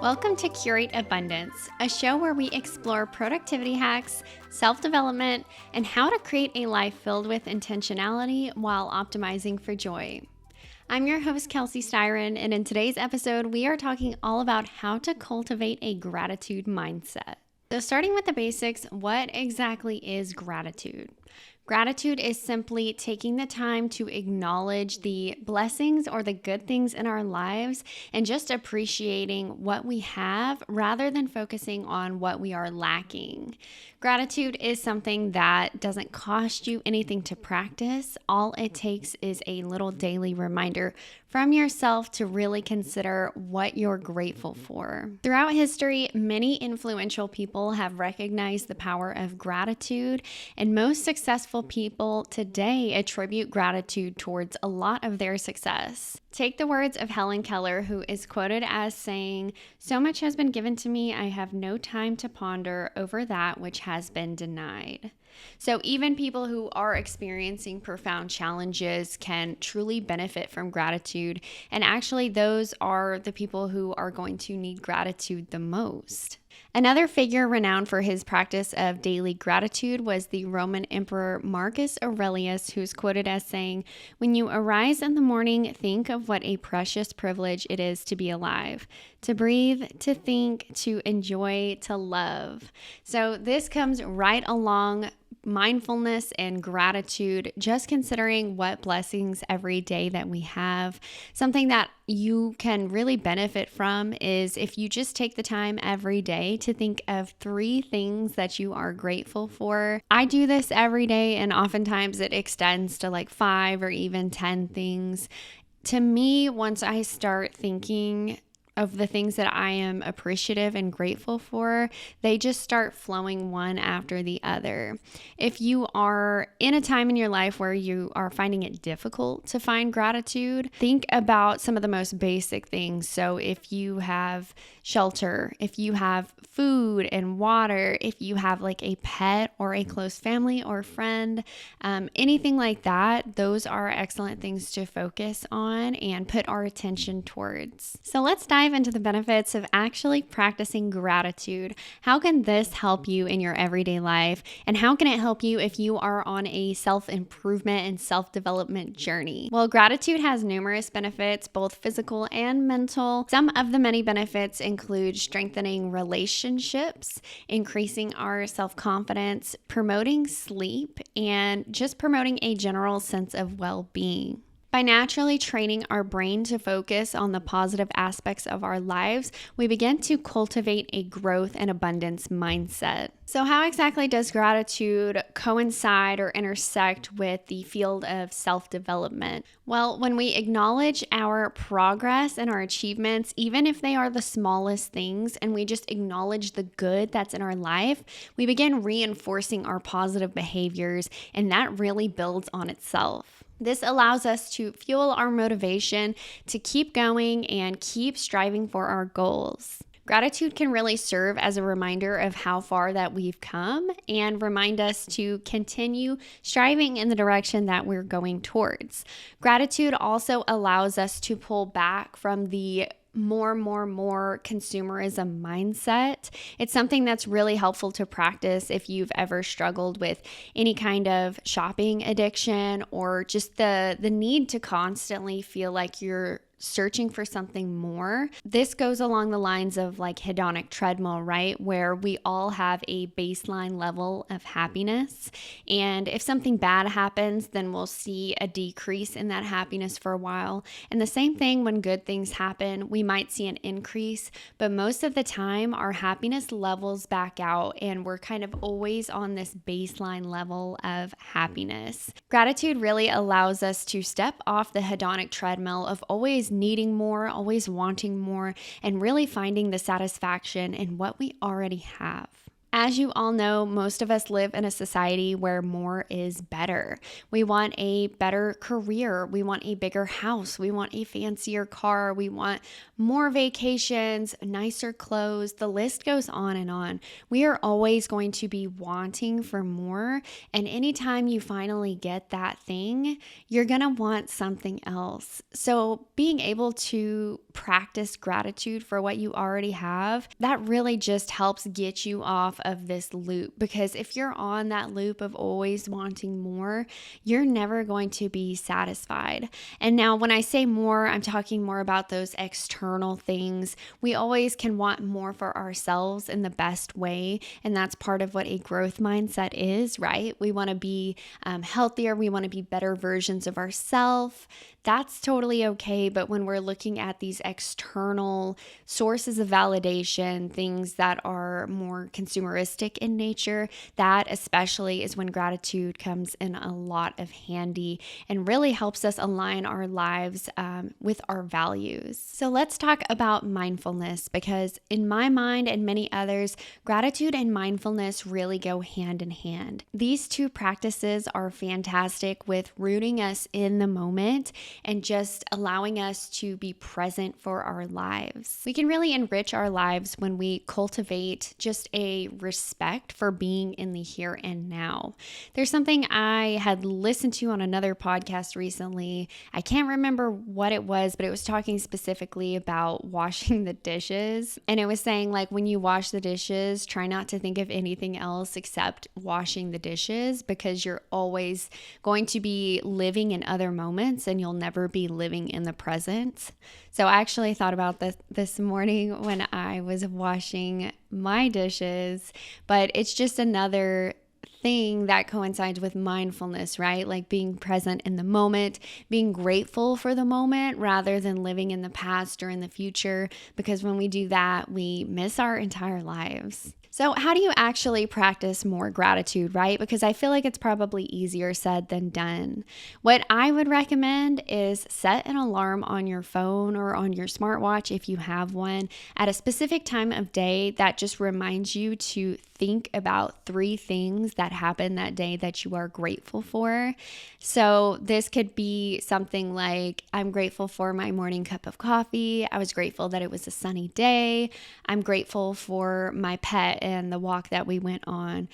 Welcome to Curate Abundance, a show where we explore productivity hacks, self-development, and how to create a life filled with intentionality while optimizing for joy. I'm your host, Kelsey Styron, and in today's episode, we are talking all about how to cultivate a gratitude mindset. So starting with the basics, what exactly is gratitude? Gratitude is simply taking the time to acknowledge the blessings or the good things in our lives and just appreciating what we have rather than focusing on what we are lacking. Gratitude is something that doesn't cost you anything to practice. All it takes is a little daily reminder from yourself to really consider what you're grateful for. Throughout history, many influential people have recognized the power of gratitude, and most successful people today attribute gratitude towards a lot of their success. Take the words of Helen Keller, who is quoted as saying, "So much has been given to me, I have no time to ponder over that which has been denied." So even people who are experiencing profound challenges can truly benefit from gratitude. And actually, those are the people who are going to need gratitude the most. Another figure renowned for his practice of daily gratitude was the Roman Emperor Marcus Aurelius, who's quoted as saying, "When you arise in the morning, think of what a precious privilege it is to be alive, to breathe, to think, to enjoy, to love." So this comes right along mindfulness and gratitude, just considering what blessings every day that we have. Something that you can really benefit from is if you just take the time every day to think of 3 things that you are grateful for. I do this every day, and oftentimes it extends to like 5 or even 10 things. To me, once I start thinking of the things that I am appreciative and grateful for, they just start flowing one after the other. If you are in a time in your life where you are finding it difficult to find gratitude, think about some of the most basic things. So if you have shelter, if you have food and water, if you have like a pet or a close family or friend, anything like that, those are excellent things to focus on and put our attention towards. So let's dive into the benefits of actually practicing gratitude. How can this help you in your everyday life? And how can it help you if you are on a self-improvement and self-development journey? Well, gratitude has numerous benefits, both physical and mental. Some of the many benefits include strengthening relationships, increasing our self-confidence, promoting sleep, and just promoting a general sense of well-being. By naturally training our brain to focus on the positive aspects of our lives, we begin to cultivate a growth and abundance mindset. So how exactly does gratitude coincide or intersect with the field of self-development? Well, when we acknowledge our progress and our achievements, even if they are the smallest things, and we just acknowledge the good that's in our life, we begin reinforcing our positive behaviors, and that really builds on itself. This allows us to fuel our motivation to keep going and keep striving for our goals. Gratitude can really serve as a reminder of how far that we've come and remind us to continue striving in the direction that we're going towards. Gratitude also allows us to pull back from the more consumerism mindset. It's something that's really helpful to practice if you've ever struggled with any kind of shopping addiction or just the need to constantly feel like you're searching for something more. This goes along the lines of like hedonic treadmill, right? Where we all have a baseline level of happiness. And if something bad happens, then we'll see a decrease in that happiness for a while. And the same thing when good things happen, we might see an increase, but most of the time our happiness levels back out and we're kind of always on this baseline level of happiness. Gratitude really allows us to step off the hedonic treadmill of always needing more, always wanting more, and really finding the satisfaction in what we already have. As you all know, most of us live in a society where more is better. We want a better career. We want a bigger house. We want a fancier car. We want more vacations, nicer clothes. The list goes on and on. We are always going to be wanting for more. And anytime you finally get that thing, you're going to want something else. So being able to practice gratitude for what you already have, that really just helps get you off of this loop, because if you're on that loop of always wanting more, you're never going to be satisfied. And now when I say more, I'm talking more about those external things. We always can want more for ourselves in the best way, and that's part of what a growth mindset is, right? We want to be healthier. We want to be better versions of ourselves. That's totally okay. But when we're looking at these external sources of validation, things that are more consumeristic in nature, that especially is when gratitude comes in a lot of handy and really helps us align our lives with our values. So let's talk about mindfulness, because in my mind and many others, gratitude and mindfulness really go hand in hand. These two practices are fantastic with rooting us in the moment and just allowing us to be present for our lives. We can really enrich our lives when we cultivate just a respect for being in the here and now. There's something I had listened to on another podcast recently. I can't remember what it was, but it was talking specifically about washing the dishes. And it was saying, like, when you wash the dishes, try not to think of anything else except washing the dishes, because you're always going to be living in other moments and you'll never be living in the present. So I actually thought about this morning when I was washing my dishes, but it's just another thing that coincides with mindfulness, right? Like being present in the moment, being grateful for the moment rather than living in the past or in the future, because when we do that, we miss our entire lives. So how do you actually practice more gratitude, right? Because I feel like it's probably easier said than done. What I would recommend is set an alarm on your phone or on your smartwatch, if you have one, at a specific time of day that just reminds you to think about 3 things that happened that day that you are grateful for. So this could be something like, I'm grateful for my morning cup of coffee. I was grateful that it was a sunny day. I'm grateful for my pet and the walk that we went on.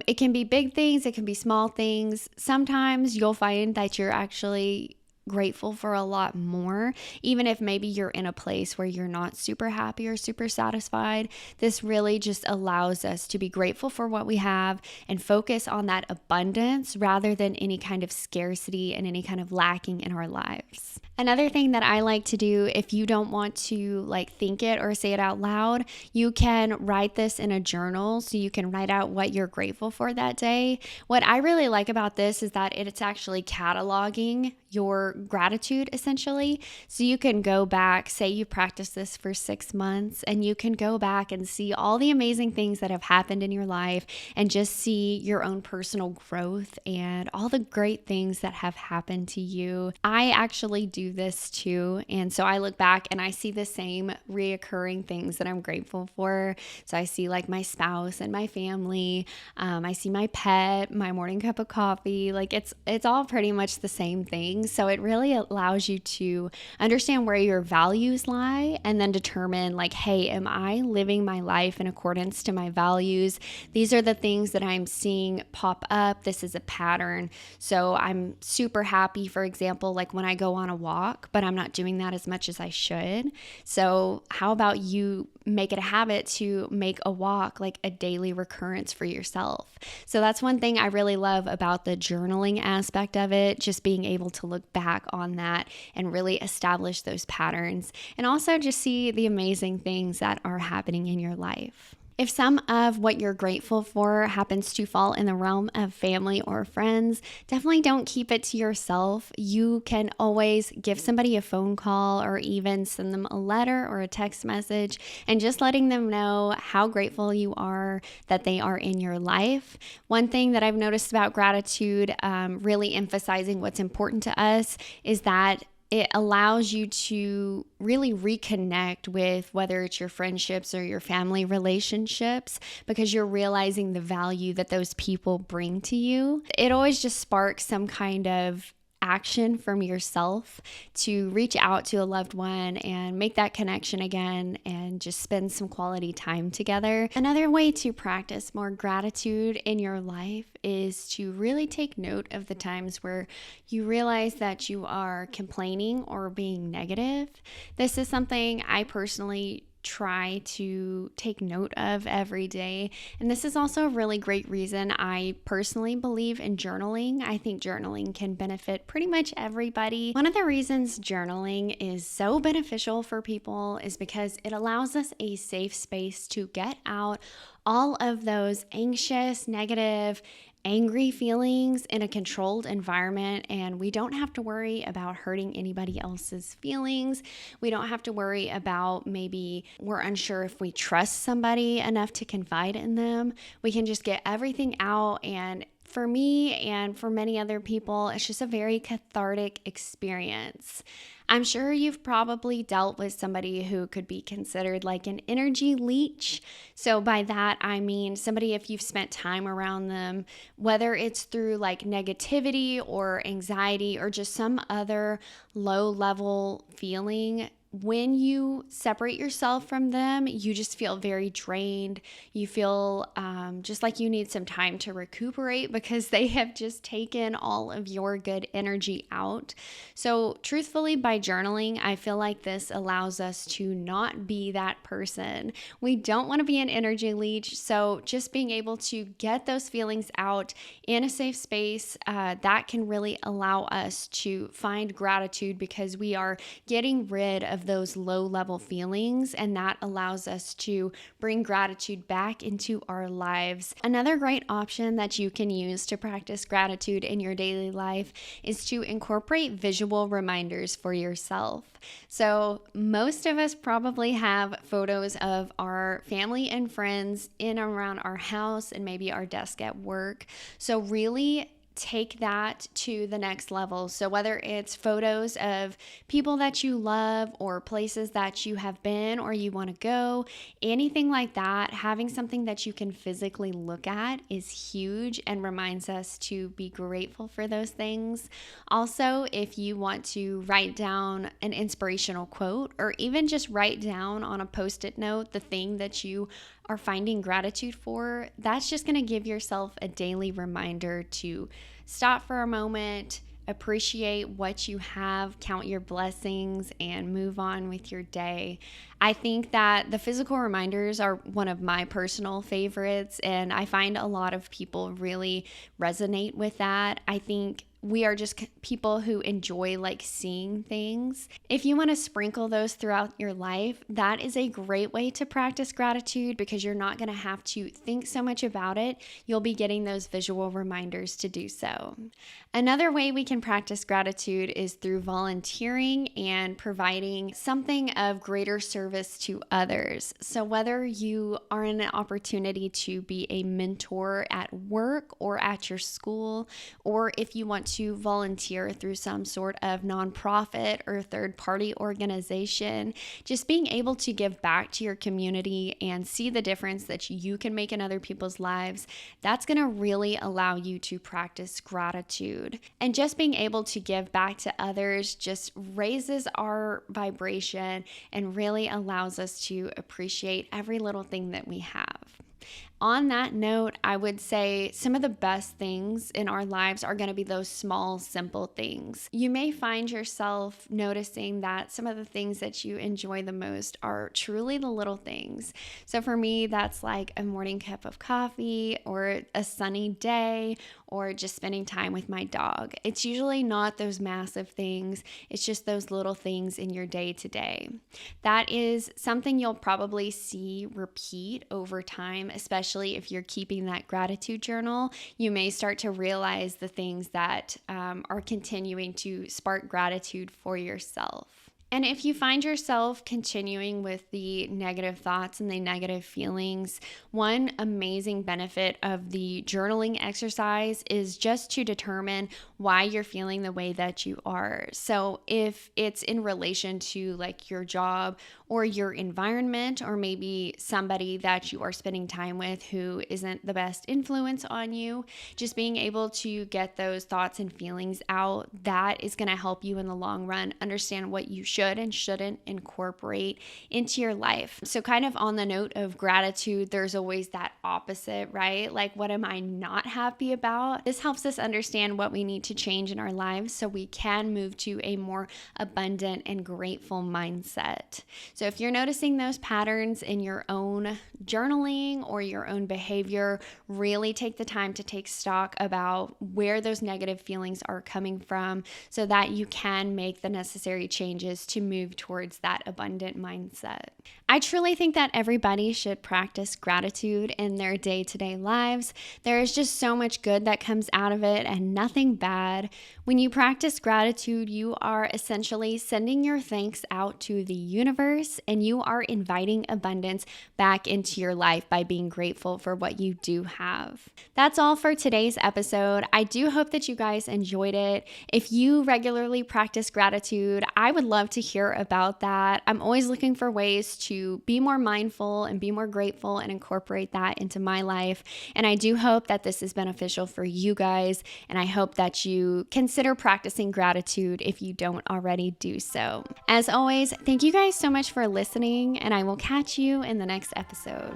It can be big things. It can be small things. Sometimes you'll find that you're actually grateful for a lot more, even if maybe you're in a place where you're not super happy or super satisfied. This really just allows us to be grateful for what we have and focus on that abundance rather than any kind of scarcity and any kind of lacking in our lives. Another thing that I like to do, if you don't want to think it or say it out loud, you can write this in a journal. So you can write out what you're grateful for that day. What I really like about this is that it's actually cataloging your gratitude, essentially. So you can go back, say you practice this for 6 months, and you can go back and see all the amazing things that have happened in your life and just see your own personal growth and all the great things that have happened to you. I actually do this too. And so I look back and I see the same reoccurring things that I'm grateful for. So I see my spouse and my family. I see my pet, my morning cup of coffee. It's all pretty much the same thing. So it really allows you to understand where your values lie and then determine hey, am I living my life in accordance to my values? These are the things that I'm seeing pop up. This is a pattern. So I'm super happy, for example, when I go on a walk, but I'm not doing that as much as I should. So how about you make it a habit to make a walk a daily recurrence for yourself? So that's one thing I really love about the journaling aspect of it, just being able to look back on that and really establish those patterns and also just see the amazing things that are happening in your life. If some of what you're grateful for happens to fall in the realm of family or friends, definitely don't keep it to yourself. You can always give somebody a phone call or even send them a letter or a text message and just letting them know how grateful you are that they are in your life. One thing that I've noticed about gratitude, really emphasizing what's important to us, is that it allows you to really reconnect with whether it's your friendships or your family relationships, because you're realizing the value that those people bring to you. It always just sparks some kind of action from yourself to reach out to a loved one and make that connection again and just spend some quality time together. Another way to practice more gratitude in your life is to really take note of the times where you realize that you are complaining or being negative. This is something I personally try to take note of every day. And this is also a really great reason I personally believe in journaling. I think journaling can benefit pretty much everybody. One of the reasons journaling is so beneficial for people is because it allows us a safe space to get out all of those anxious, negative, angry feelings in a controlled environment, and we don't have to worry about hurting anybody else's feelings. We don't have to worry about maybe we're unsure if we trust somebody enough to confide in them. We can just get everything out, and for me and for many other people, it's just a very cathartic experience. I'm sure you've probably dealt with somebody who could be considered like an energy leech. So by that, I mean somebody, if you've spent time around them, whether it's through like negativity or anxiety or just some other low level feeling, when you separate yourself from them, you just feel very drained. You feel just like you need some time to recuperate because they have just taken all of your good energy out. So truthfully, by journaling, I feel like this allows us to not be that person. We don't want to be an energy leech. So just being able to get those feelings out in a safe space, that can really allow us to find gratitude because we are getting rid of those low level feelings, and that allows us to bring gratitude back into our lives. Another great option that you can use to practice gratitude in your daily life is to incorporate visual reminders for yourself. So most of us probably have photos of our family and friends in and around our house and maybe our desk at work. So really take that to the next level. So whether it's photos of people that you love or places that you have been or you want to go, anything like that, having something that you can physically look at is huge and reminds us to be grateful for those things. Also, if you want to write down an inspirational quote or even just write down on a post-it note the thing that you are finding gratitude for, that's just going to give yourself a daily reminder to stop for a moment, appreciate what you have, count your blessings, and move on with your day. I think that the physical reminders are one of my personal favorites, and I find a lot of people really resonate with that. I think we are just people who enjoy like seeing things. If you want to sprinkle those throughout your life, that is a great way to practice gratitude because you're not going to have to think so much about it. You'll be getting those visual reminders to do so. Another way we can practice gratitude is through volunteering and providing something of greater service to others. So whether you are in an opportunity to be a mentor at work or at your school, or if you want to volunteer through some sort of nonprofit or third-party organization, just being able to give back to your community and see the difference that you can make in other people's lives, that's going to really allow you to practice gratitude. And just being able to give back to others just raises our vibration and really allows us to appreciate every little thing that we have. On that note, I would say some of the best things in our lives are going to be those small, simple things. You may find yourself noticing that some of the things that you enjoy the most are truly the little things. So for me, that's like a morning cup of coffee or a sunny day or just spending time with my dog. It's usually not those massive things. It's just those little things in your day to day. That is something you'll probably see repeat over time, especially if you're keeping that gratitude journal. You may start to realize the things that are continuing to spark gratitude for yourself. And if you find yourself continuing with the negative thoughts and the negative feelings, one amazing benefit of the journaling exercise is just to determine why you're feeling the way that you are. So if it's in relation to like your job or your environment, or maybe somebody that you are spending time with who isn't the best influence on you, just being able to get those thoughts and feelings out, that is going to help you in the long run understand what you should and shouldn't incorporate into your life. So kind of on the note of gratitude, there's always that opposite, right? Like, what am I not happy about? This helps us understand what we need to change in our lives so we can move to a more abundant and grateful mindset. So if you're noticing those patterns in your own journaling or your own behavior, really take the time to take stock about where those negative feelings are coming from so that you can make the necessary changes to move towards that abundant mindset. I truly think that everybody should practice gratitude in their day-to-day lives. There is just so much good that comes out of it and nothing bad. When you practice gratitude, you are essentially sending your thanks out to the universe, and you are inviting abundance back into your life by being grateful for what you do have. That's all for today's episode. I do hope that you guys enjoyed it. If you regularly practice gratitude, I would love to hear about that. I'm always looking for ways to be more mindful and be more grateful and incorporate that into my life. And I do hope that this is beneficial for you guys. And I hope that you consider practicing gratitude if you don't already do so. As always, thank you guys so much for listening, and I will catch you in the next episode.